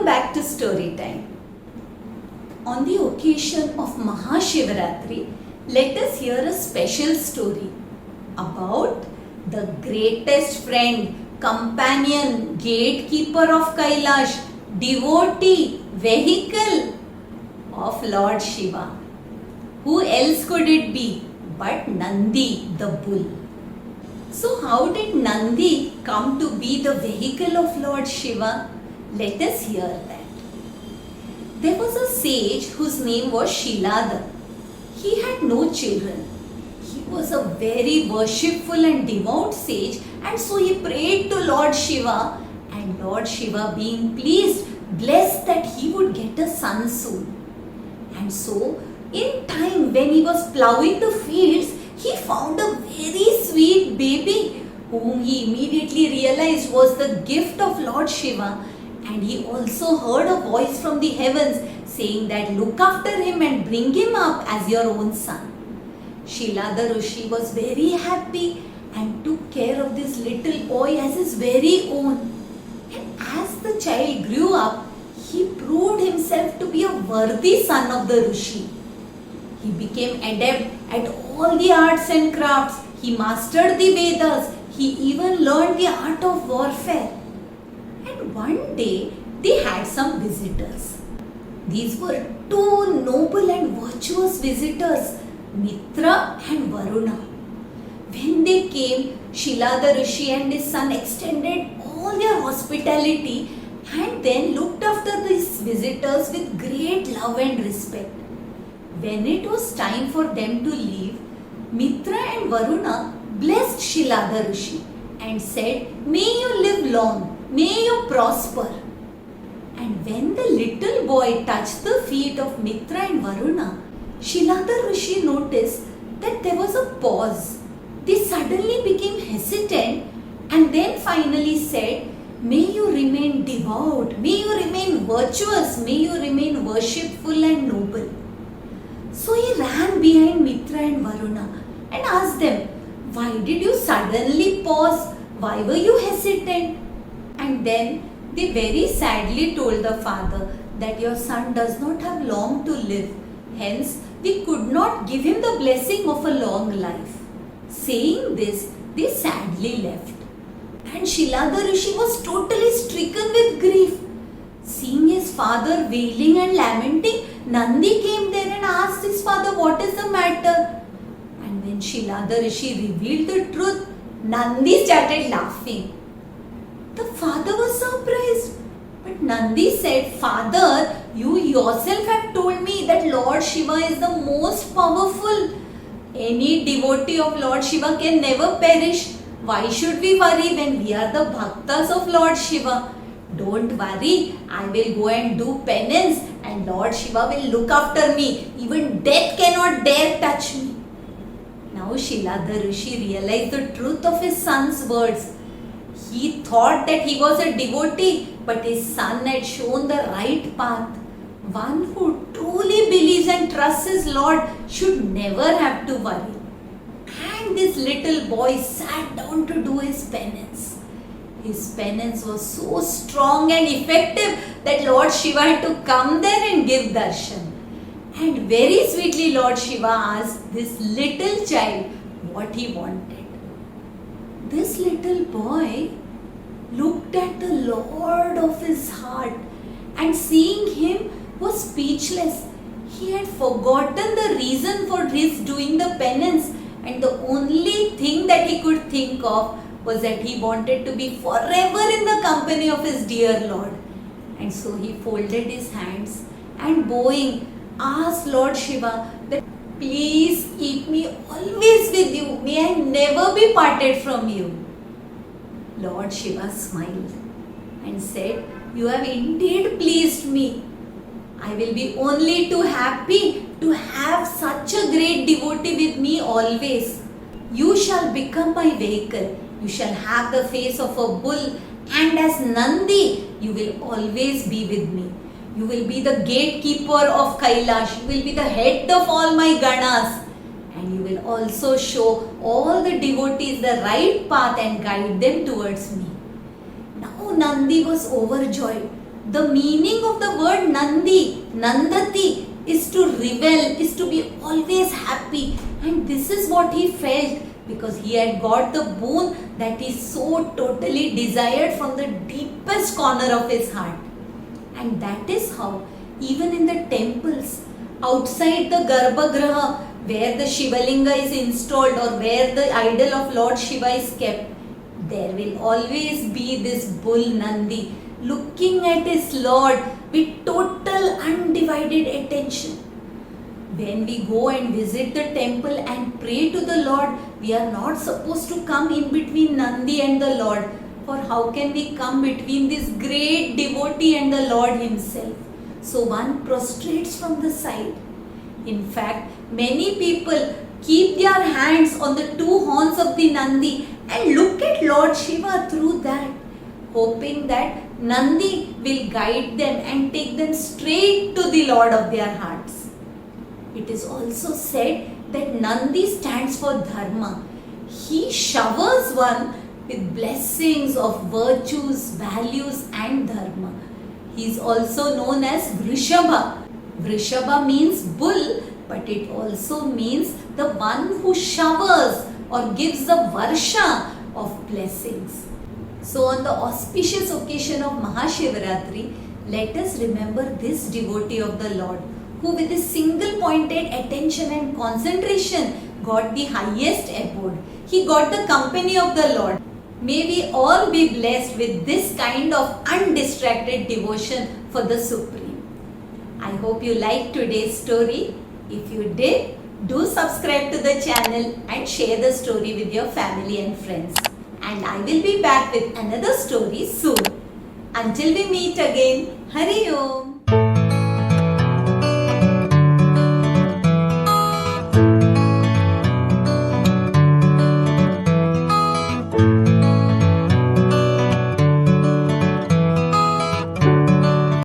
Welcome back to Story Time. On the occasion of Mahashivaratri, let us hear a special story about the greatest friend, companion, gatekeeper of Kailash, devotee, vehicle of Lord Shiva. Who else could it be but Nandi the bull? So how did Nandi come to be the vehicle of Lord Shiva? Let us hear that. There was a sage whose name was Shiladar. He had no children. He was a very worshipful and devout sage, and so he prayed to Lord Shiva, and Lord Shiva, being pleased, blessed that he would get a son soon. And so, in time when he was ploughing the fields, he found a very sweet baby whom he immediately realized was the gift of Lord Shiva. And he also heard a voice from the heavens saying that look after him and bring him up as your own son. Shiladar Rishi was very happy and took care of this little boy as his very own. And as the child grew up, he proved himself to be a worthy son of the Rishi. He became adept at all the arts and crafts. He mastered the Vedas. He even learned the art of warfare. And one day they had some visitors. These were two noble and virtuous visitors, Mitra and Varuna. When they came, Shiladar Rishi and his son extended all their hospitality and then looked after these visitors with great love and respect. When it was time for them to leave, Mitra and Varuna blessed Shiladar Rishi and said, "May you live long. May you prosper." And when the little boy touched the feet of Mitra and Varuna, Shiladar Rishi noticed that there was a pause. They suddenly became hesitant and then finally said, "May you remain devout, may you remain virtuous, may you remain worshipful and noble." So he ran behind Mitra and Varuna and asked them, "Why did you suddenly pause? Why were you hesitant?" And then they very sadly told the father that your son does not have long to live. Hence, we could not give him the blessing of a long life. Saying this, they sadly left. And Shiladar Rishi was totally stricken with grief. Seeing his father wailing and lamenting, Nandi came there and asked his father what is the matter. And when Shiladar Rishi revealed the truth, Nandi started laughing. The father was surprised. But Nandi said, "Father, you yourself have told me that Lord Shiva is the most powerful. Any devotee of Lord Shiva can never perish. Why should we worry when we are the bhaktas of Lord Shiva? Don't worry, I will go and do penance and Lord Shiva will look after me. Even death cannot dare touch me." Now Shiladar Rishi realized the truth of his son's words. He thought that he was a devotee, but his son had shown the right path. One who truly believes and trusts his Lord should never have to worry. And this little boy sat down to do his penance. His penance was so strong and effective that Lord Shiva had to come there and give darshan. And very sweetly Lord Shiva asked this little child what he wanted. This little boy looked at the Lord of his heart and seeing him was speechless. He had forgotten the reason for his doing the penance, and the only thing that he could think of was that he wanted to be forever in the company of his dear Lord. And so he folded his hands and bowing asked Lord Shiva that please keep me always with you. May I never be parted from you. Lord Shiva smiled and said, "You have indeed pleased me. I will be only too happy to have such a great devotee with me always. You shall become my vehicle. You shall have the face of a bull, and as Nandi, you will always be with me. You will be the gatekeeper of Kailash. You will be the head of all my ganas. And you will also show all the devotees the right path and guide them towards me." Now Nandi was overjoyed. The meaning of the word Nandi, Nandati, is to revel, is to be always happy. And this is what he felt because he had got the boon that he so totally desired from the deepest corner of his heart. And that is how, even in the temples, outside the Garbhagriha, where the Shivalinga is installed or where the idol of Lord Shiva is kept, there will always be this bull Nandi looking at his Lord with total undivided attention. When we go and visit the temple and pray to the Lord, we are not supposed to come in between Nandi and the Lord. For how can we come between this great devotee and the Lord himself? So one prostrates from the side. In fact, many people keep their hands on the two horns of the Nandi and look at Lord Shiva through that, hoping that Nandi will guide them and take them straight to the Lord of their hearts. It is also said that Nandi stands for Dharma. He showers one with blessings of virtues, values and Dharma. He is also known as Vrishabha. Vrishabha means bull, but it also means the one who showers or gives the varsha of blessings. So on the auspicious occasion of Mahashivaratri, let us remember this devotee of the Lord, who with his single pointed attention and concentration got the highest abode. He got the company of the Lord. May we all be blessed with this kind of undistracted devotion for the Supreme. I hope you liked today's story. If you did, do subscribe to the channel and share the story with your family and friends. And I will be back with another story soon. Until we meet again, Hari Om.